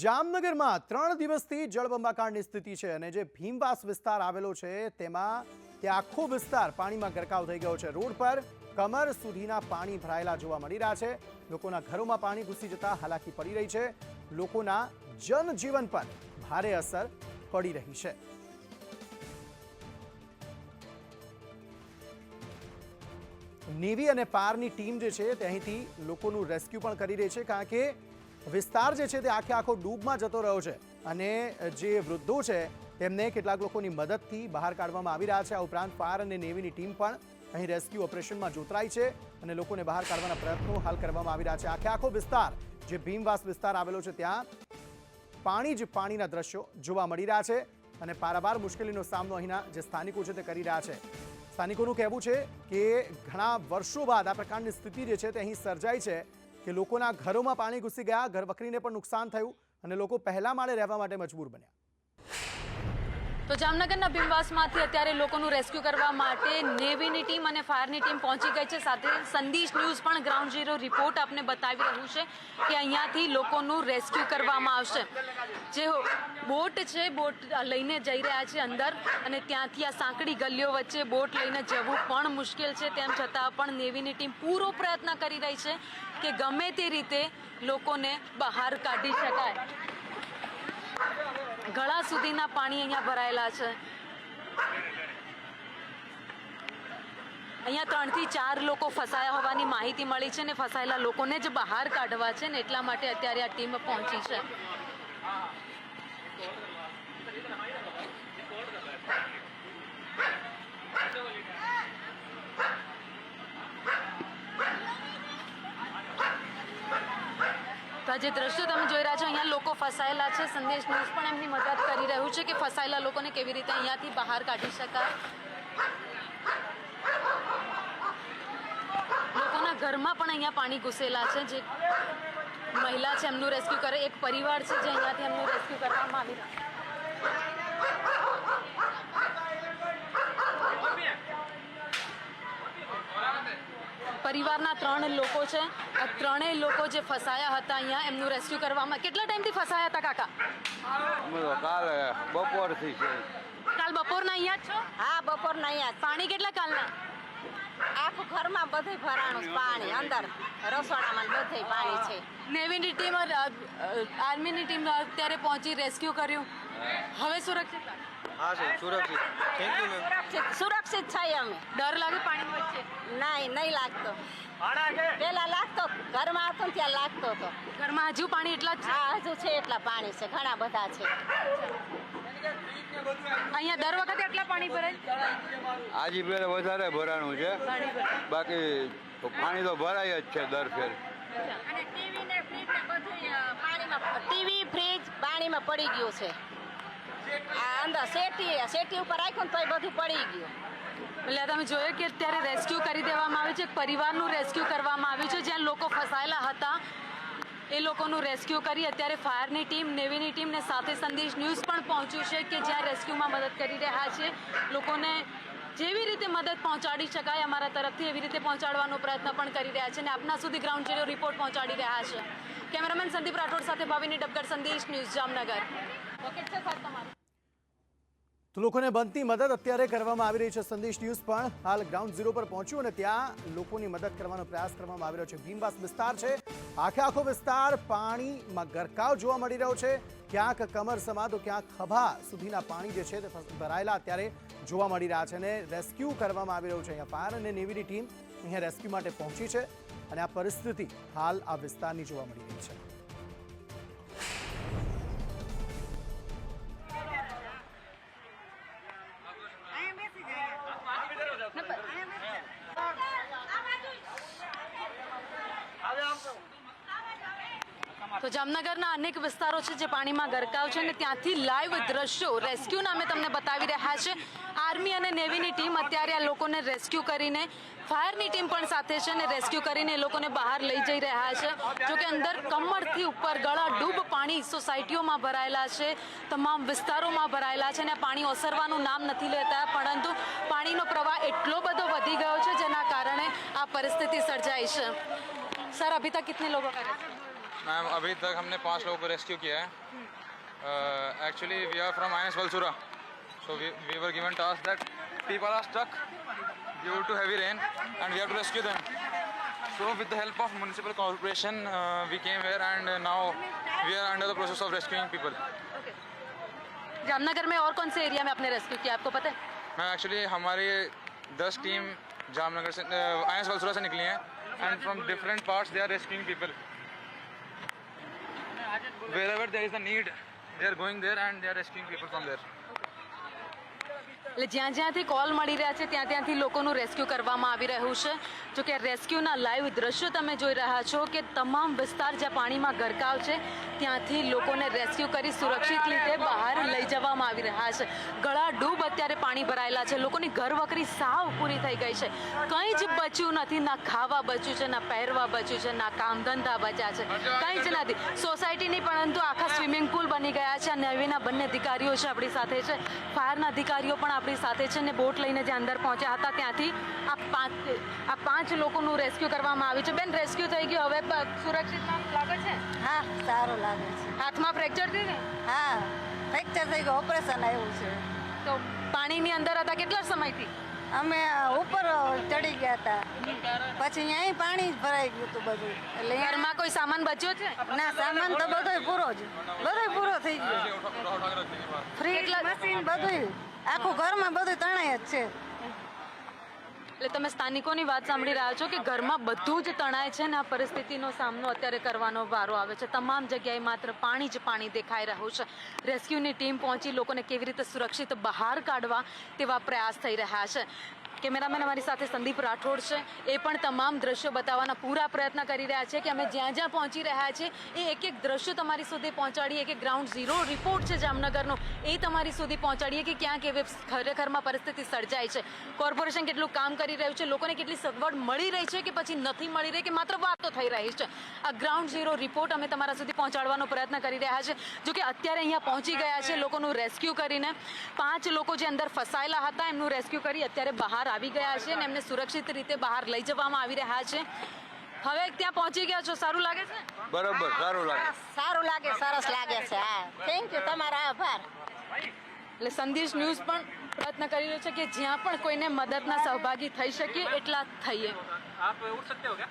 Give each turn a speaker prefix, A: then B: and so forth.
A: જામનગરમાં 3 દિવસથી જળબંબાકારની સ્થિતિ છે અને જે ભીમવાસ વિસ્તાર આવેલો છે તેમાં તે આખો વિસ્તાર પાણીમાં ગરકાવ થઈ ગયો છે। રોડ પર કમર સુધીના પાણી ભરાયેલા જોવા મળી રહ્યા છે। લોકોના ઘરોમાં પાણી ઘૂસી જતા હાલાકી પડી રહી છે। લોકોના જનજીવન પર ભારે અસર પડી રહી છે। નેવી અને પારની ટીમ જે છે તે અહીંથી લોકોનું રેસ્ક્યુ પણ કરી રહી છે, કારણ કે વિસ્તાર જે છે તે આખે આખો ડૂબમાં જતો રહ્યો છે અને જે વૃદ્ધો છે તેમને કેટલાક લોકોની મદદથી બહાર કાઢવામાં આવી રહ્યા છે। આ ઉપરાંત ફાયર અને નેવીની ટીમ પણ અહીં રેસ્ક્યુ ઓપરેશનમાં જોતરાઈ છે અને લોકોને બહાર કાઢવાના પ્રયત્નો હાલ કરવામાં આવી રહ્યા છે। આખે આખો વિસ્તાર જે ભીમવાસ વિસ્તાર આવેલો છે ત્યાં પાણી જ પાણીના દ્રશ્યો જોવા મળી રહ્યા છે અને પારાવાર મુશ્કેલીનો સામનો અહીંના જે સ્થાનિકો છે તે કરી રહ્યા છે। સ્થાનિકોનું કહેવું છે કે ઘણા વર્ષો બાદ આ પ્રકારની સ્થિતિ જે છે તે અહીં સર્જાઈ છે કે લોકોના ઘરોમાં પાણી ઘૂસી ગયા, ઘર વકરીને પણ નુકસાન થયું અને લોકો પહેલા માળે રહેવા માટે મજબૂર બન્યા।
B: તો જામનગરના ભીમવાસમાંથી અત્યારે લોકોનું રેસ્ક્યુ કરવા માટે નેવીની ટીમ અને ફાયરની ટીમ પહોંચી ગઈ છે। સાથે સંદેશ ન્યૂઝ પણ ગ્રાઉન્ડ ઝીરો રિપોર્ટ આપને બતાવી રહ્યું છે કે અહીંયાથી લોકોનું રેસ્ક્યુ કરવામાં આવશે। જે બોટ છે, બોટ લઈને જઈ રહ્યા છે અંદર અને ત્યાંથી આ સાંકડી ગલીઓ વચ્ચે બોટ લઈને જવું પણ મુશ્કેલ છે। તેમ છતાં પણ નેવીની ટીમ પૂરો પ્રયત્ન કરી રહી છે કે ગમે તે રીતે લોકોને બહાર કાઢી શકાય। ગળા સુધીના પાણી અહીંયા ભરાયેલા છે। અહીંયા 3 થી 4 લોકો ફસાયા હોવાની માહિતી મળી છે ને ફસાયેલા લોકોને જ બહાર કાઢવા છે ને એટલા માટે અત્યારે આ ટીમ પહોંચી છે। તો જે દ્રશ્યો તમે જોઈ રહ્યા છો, અહીંયા લોકો ફસાયેલા છે। સંદેશ ન્યૂઝ પણ એમની મદદ કરી રહ્યું છે કે ફસાયેલા લોકોને કેવી રીતે અહીંયાથી બહાર કાઢી શકાય। લોકોના ઘરમાં પણ અહીંયા પાણી ઘૂસેલા છે। જે મહિલા છે એમનું રેસ્ક્યુ કરે, એક પરિવાર છે જે અહીંયાથી એમનું રેસ્ક્યુ કરવામાં આવી રહ્યું છે। પરિવારના 3 લોકો છે। આ 3 લોકો જે ફસાયા હતા અહીંયા એમનું રેસ્ક્યુ કરવામાં કેટલા ટાઈમથી ફસાયા હતા કાકા?
C: કાલે બપોરથી છે।
B: કાલ બપોરના અહીંયા જ છો?
D: હા, બપોરના અહીંયા જ।
B: પાણી કેટલા કાલના?
D: આખું ઘરમાં બધે ભરાણું છે પાણી, અંદર રસોડામાં બધે પાણી છે।
B: નેવીની ટીમ આર્મીની ટીમ અત્યારે પહોંચી રેસ્ક્યુ કર્યું, હવે સુરક્ષિત?
C: હા સર, સુરક્ષિત। Thank you ma'am.
D: સુરક્ષિત છે અમે।
B: ડર લાગે પાણી વચ્ચે?
D: નહીં લાગતો। પેલા લાગતો, ઘરમાં હતો ને ત્યાં લાગતો હતો।
B: ઘરમાં હજુ પાણી એટલા જ છે?
D: હા, હજુ છે એટલા પાણી છે, ઘણા બધા છે।
B: અહીંયા દર વખતે એટલા પાણી ભરાય?
C: આજે પેલા વધારે ભરાણું છે, બાકી પાણી તો ભરાય જ છે દર ફેર।
D: અને ટીવી ને ફ્રીજ ને બધું પાણીમાં, ટીવી ફ્રીજ પાણીમાં પડી ગયું છે। આ અંદર સેટી ઉપર રાખ્યું ને તોય બધું પડી ગયું।
B: એટલે તમે જોયું કે અત્યારે રેસ્ક્યુ કરી દેવામાં આવ્યું છે। એક પરિવારનું રેસ્ક્યુ કરવામાં આવ્યું છે જ્યાં લોકો ફસાયેલા હતા એ લોકોનું રેસ્ક્યુ કરી અત્યારે ફાયરની ટીમ, નેવીની ટીમ ને સાથે સંદેશ ન્યૂઝ પણ પહોંચ્યું છે કે જ્યાં રેસ્ક્યુમાં મદદ કરી રહ્યા છે। લોકોને જેવી રીતે મદદ પહોંચાડી શકાય અમારા તરફથી એવી રીતે પહોંચાડવાનો પ્રયત્ન પણ કરી રહ્યા છે અને આપના સુધી ગ્રાઉન્ડ ઝીરો રિપોર્ટ પહોંચાડી રહ્યા છે। કેમેરામેન સંદીપ રાઠોડ સાથે ભાવિની ડબગર, સંદેશ ન્યૂઝ, જામનગર। ઓકે છે સાહેબ તમારું?
A: તો લોકોને બનતી મદદ અત્યારે કરવામાં આવી રહી છે। સંદેશ ન્યૂઝ પણ હાલ ગ્રાઉન્ડ ઝીરો પર પહોંચ્યું અને ત્યાં લોકોની મદદ કરવાનો પ્રયાસ કરવામાં આવી રહ્યો છે। ભીમવાસ વિસ્તાર છે, આખે આખો વિસ્તાર પાણીમાં ગરકાવ જોવા મળી રહ્યો છે। ક્યાંક કમર સમા તો ક્યાંક ખભા સુધીના પાણી જે છે તે ભરાયેલા અત્યારે જોવા મળી રહ્યા છે અને રેસ્ક્યુ કરવામાં આવી રહ્યું છે। અહીંયા ફાયર અને નેવીની ટીમ અહીંયા રેસ્ક્યુ માટે પહોંચી છે અને આ પરિસ્થિતિ હાલ આ વિસ્તારની જોવા મળી રહી છે।
B: તો જામનગરના અનેક વિસ્તારો છે જે પાણીમાં ગરકાવ છે અને ત્યાંથી લાઈવ દ્રશ્યો રેસ્ક્યુના અમે તમને બતાવી રહ્યા છે। આર્મી અને નેવીની ટીમ અત્યારે આ લોકોને રેસ્ક્યુ કરીને, ફાયરની ટીમ પણ સાથે છે અને રેસ્ક્યુ કરીને એ લોકોને બહાર લઈ જઈ રહ્યા છે। જોકે અંદર કમરથી ઉપર ગળા ડૂબ પાણી સોસાયટીઓમાં ભરાયેલા છે, તમામ વિસ્તારોમાં ભરાયેલા છે અને આ પાણી ઓસરવાનું નામ નથી લેતા, પરંતુ પાણીનો પ્રવાહ એટલો બધો વધી ગયો છે જેના કારણે આ પરિસ્થિતિ સર્જાઈ છે। सर अभी तक कितने लोगों का
E: मैम अभी तक हमने 5 लोगों को रेस्क्यू किया है। Actually we are from INS Valsura, so we were given task that people are stuck due to heavy rain and we have to rescue them. So with the help of municipal corporation, we came here and now we are under the process of rescuing people.
B: Jamnagar में और कौन से area में आपने rescue किया, आपको पता है?
E: मैम एक्चुअली हमारी 10 टीम जामनगर से INS Valsura से निकली हैं and from different parts they are rescuing people. Wherever there is a need, they are going there and they are rescuing people from there.
B: એટલે જ્યાં જ્યાંથી કોલ મળી રહ્યા છે ત્યાં ત્યાંથી લોકોનું રેસ્ક્યુ કરવામાં આવી રહ્યું છે. જો કે રેસ્ક્યુના લાઈવ દ્રશ્યો તમે જોઈ રહ્યા છો કે તમામ વિસ્તાર જ્યાં પાણીમાં ગરકાવ છે ત્યાંથી લોકોને રેસ્ક્યુ કરી સુરક્ષિત રીતે બહાર લઈ જવામાં આવી રહ્યા છે. ગળા ડૂબ અત્યારે પાણી ભરાયેલા છે, લોકોની ઘરવકરી સાવ પૂરી થઈ ગઈ છે, કંઈ જ બચ્યું નથી, ના ખાવા બચ્યું છે, ના પહેરવા બચ્યું છે, ના કામ ધંધા બચ્યા છે, કંઈ જ નથી. સોસાયટી નહીં પરંતુ આખા સ્વિમિંગ પુલ બની ગયા છે. આ નેવીના બંને અધિકારીઓ છે આપણી સાથે છે, ફાયરના અધિકારીઓ પણ આપણી સાથે છે ને બોટ લઈને જે અંદર પહોંચ્યા હતા ત્યાંથી આ પાંચ લોકોનું રેસ્ક્યુ કરવામાં આવ્યું છે. બેન, રેસ્ક્યુ થઈ ગયું, હવે સુરક્ષિત લાગે છે?
D: હા, સારું લાગે છે.
B: હાથમાં ફ્રેક્ચર થઈ ને?
D: હા, ફ્રેક્ચર થઈ ગયું, ઓપરેશન આવ્યું છે.
B: તો પાણીની અંદર હતા કેટલા સમયથી?
D: અમે ઉપર ચડી ગયા હતા, પછી અહીં પાણી જ ભરાઈ ગયું હતું બધું. એટલે
B: ઘરમાં કોઈ સામાન બચ્યો છે?
D: ના, સામાન તો બધોય પૂરો થઈ ગયો. ફ્રીજ, મશીન બધું આખું ઘરમાં બધું તણાઈ જ છે.
B: એટલે તમે સ્થાનિકોની વાત સાંભળી રહ્યા છો કે ઘરમાં બધું જ તણાય છે ને આ પરિસ્થિતિનો સામનો અત્યારે કરવાનો વારો આવે છે. તમામ જગ્યાએ માત્ર પાણી જ પાણી દેખાઈ રહ્યું છે. રેસ્ક્યુની ટીમ પહોંચી લોકોને કેવી રીતે સુરક્ષિત બહાર કાઢવા તેવા પ્રયાસ થઈ રહ્યા છે. કેમેરામેન અમારી સાથે સંદીપ રાઠોડ છે, એ પણ તમામ દ્રશ્યો બતાવવાના પૂરા પ્રયત્ન કરી રહ્યા છે કે અમે જ્યાં જ્યાં પહોંચી રહ્યા છે એ એક એક દ્રશ્યો તમારી સુધી પહોંચાડીએ, કે ગ્રાઉન્ડ ઝીરો રિપોર્ટ છે જામનગરનો એ તમારી સુધી પહોંચાડીએ કે ક્યાં કેવી ખરેખરમાં પરિસ્થિતિ સર્જાય છે, કોર્પોરેશન કેટલું કામ કરી રહ્યું છે, લોકોને કેટલી સગવડ મળી રહી છે કે પછી નથી મળી રહી, કે માત્ર વાતો થઈ રહી છે. આ ગ્રાઉન્ડ ઝીરો રિપોર્ટ અમે તમારા સુધી પહોંચાડવાનો પ્રયત્ન કરી રહ્યા છે. જો કે અત્યારે અહીંયા પહોંચી ગયા છે લોકોનું રેસ્ક્યુ કરીને. 5 લોકો જે અંદર ફસાયેલા હતા એમનું રેસ્ક્યુ કરી અત્યારે બહાર આવી ગયા છે અને એમને સુરક્ષિત રીતે બહાર લઈ જવામાં આવી રહ્યા છે. હવે ત્યાં પહોંચી ગયા છો, સારું લાગે છે?
C: બરાબર, સારું લાગે.
D: સારું લાગે, સરસ લાગે છે. હા, થેન્ક યુ, તમારા આભાર.
B: એટલે સંદેશ ન્યૂઝ પણ પ્રયત્ન કરી રહ્યો છે કે જ્યાં પણ કોઈને મદદના સહભાગી થઈ શકીએ એટલા થઈએ.
F: आप उठ सकते हो क्या?